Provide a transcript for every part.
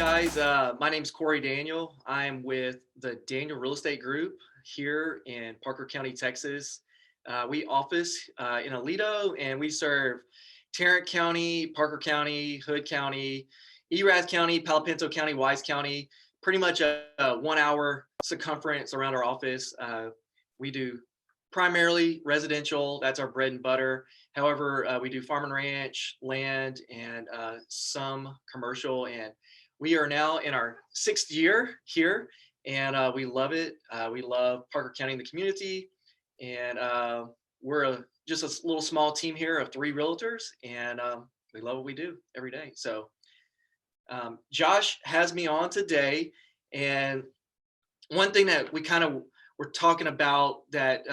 guys. My name's Corey Daniel. I'm with the Daniel Real Estate Group here in Parker County, Texas. We office in Aledo, and we serve Tarrant County, Parker County, Hood County, Erath County, Palo Pinto County, Wise County, pretty much a 1 hour circumference around our office. We do primarily residential. That's our bread and butter. However, we do farm and ranch, land, and some commercial. And we are now in our 6th year here, and we love it. We love Parker County and the community, and just a little small team here of 3 realtors, and we love what we do every day. So Josh has me on today, and one thing that we kind of were talking about that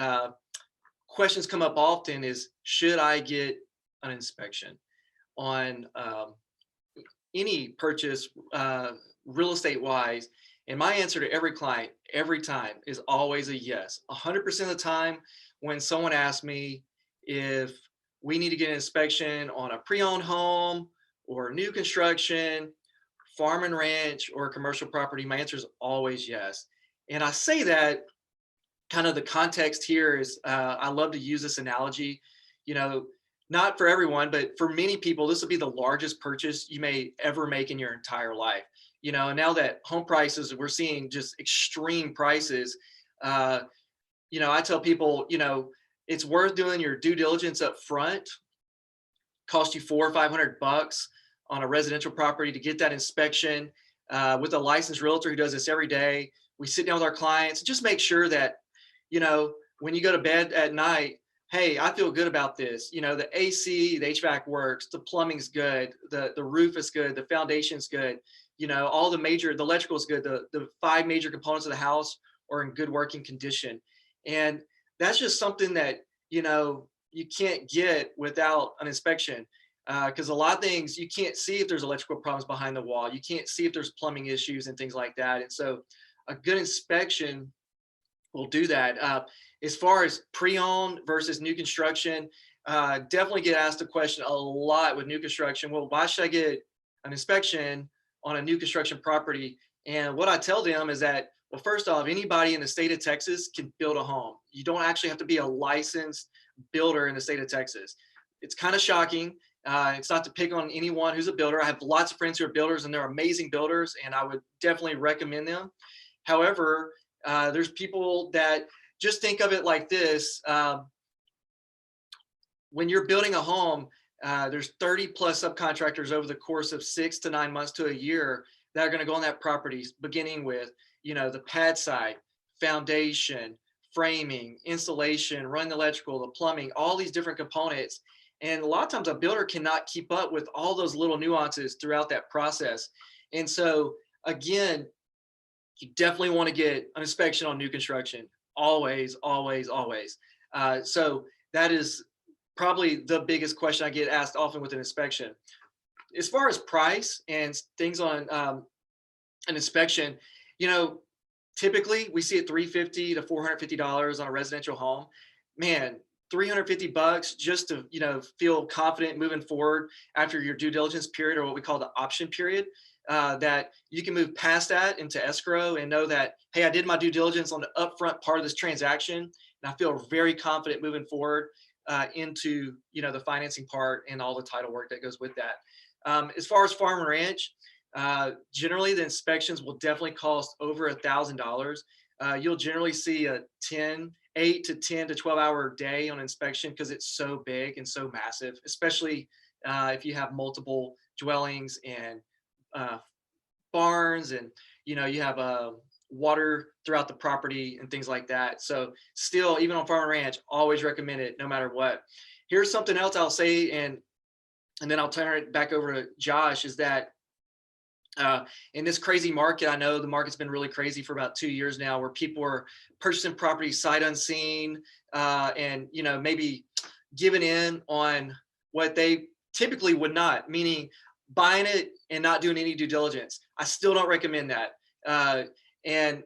questions come up often is, should I get an inspection on any purchase real estate wise? And my answer to every client every time is always a yes. 100% of the time when someone asks me if we need to get an inspection on a pre-owned home or new construction, farm and ranch, or commercial property, my answer is always yes. And I say that kind of the context here is I love to use this analogy, not for everyone, but for many people, this will be the largest purchase you may ever make in your entire life. And now that home prices, we're seeing just extreme prices. I tell people, it's worth doing your due diligence up front. Cost you $400 or $500 on a residential property to get that inspection with a licensed realtor who does this every day. We sit down with our clients, just make sure that, when you go to bed at night, hey, I feel good about this. The AC, the HVAC works, the plumbing's good, the roof is good, the foundation's good, all the electrical is good. The 5 major components of the house are in good working condition. And that's just something that, you can't get without an inspection. Because a lot of things you can't see if there's electrical problems behind the wall. You can't see if there's plumbing issues and things like that. And so a good inspection will do that. As far as pre-owned versus new construction, definitely get asked the question a lot with new construction. Well, why should I get an inspection on a new construction property? And what I tell them is that, well, first off, anybody in the state of Texas can build a home. You don't actually have to be a licensed builder in the state of Texas. It's kind of shocking. It's not to pick on anyone who's a builder. I have lots of friends who are builders, and they're amazing builders, and I would definitely recommend them. However, there's people that just think of it like this. When you're building a home, there's 30 plus subcontractors over the course of 6 to 9 months to a year that are going to go on that property, beginning with, the pad side, foundation, framing, insulation, run the electrical, the plumbing, all these different components. And a lot of times a builder cannot keep up with all those little nuances throughout that process. And so again, you definitely want to get an inspection on new construction. Always, always, always. So that is probably the biggest question I get asked often with an inspection. As far as price and things on an inspection, typically we see it $350 to $450 on a residential home. Man, $350 just to, feel confident moving forward after your due diligence period, or what we call the option period. That you can move past that into escrow and know that, hey, I did my due diligence on the upfront part of this transaction, and I feel very confident moving forward into the financing part and all the title work that goes with that. As far as farm and ranch, generally the inspections will definitely cost over $1,000. You'll generally see a 8 to 10 to 12 hour day on inspection because it's so big and so massive, especially if you have multiple dwellings and barns, and you have water throughout the property and things like that. So still, even on farm and ranch, always recommend it no matter what. Here's something else I'll say, and then I'll turn it back over to Josh, is that in this crazy market, I know the market's been really crazy for about 2 years now, where people are purchasing properties sight unseen, and maybe giving in on what they typically would not, meaning buying it and not doing any due diligence. I still don't recommend that. And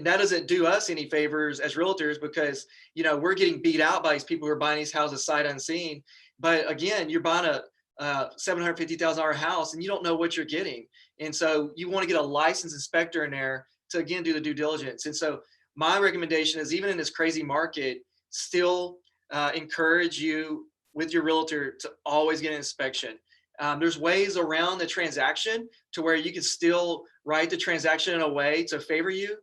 that doesn't do us any favors as realtors, because, we're getting beat out by these people who are buying these houses sight unseen. But again, you're buying $750,000 house and you don't know what you're getting. And so you want to get a licensed inspector in there to, again, do the due diligence. And so my recommendation is, even in this crazy market, still encourage you with your realtor to always get an inspection. There's ways around the transaction to where you can still write the transaction in a way to favor you,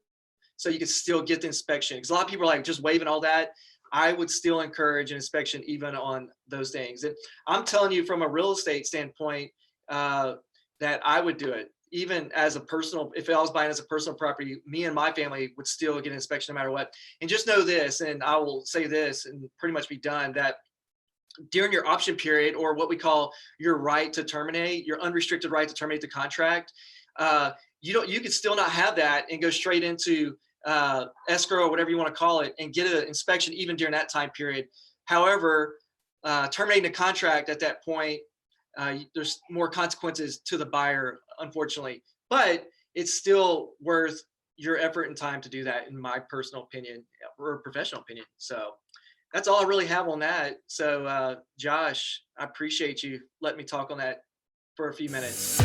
so you can still get the inspection. Because a lot of people are like just waiving all that. I would still encourage an inspection even on those things. And I'm telling you from a real estate standpoint, that I would do it. Even as a personal, if I was buying as a personal property, me and my family would still get an inspection no matter what. And just know this, and I will say this and pretty much be done, that during your option period, or what we call your right to terminate, your unrestricted right to terminate the contract, you could still not have that and go straight into escrow or whatever you want to call it and get an inspection even during that time period. However, terminating the contract at that point, there's more consequences to the buyer, unfortunately, but it's still worth your effort and time to do that, in my personal opinion or professional opinion. So that's all I really have on that. So Josh, I appreciate you letting me talk on that for a few minutes.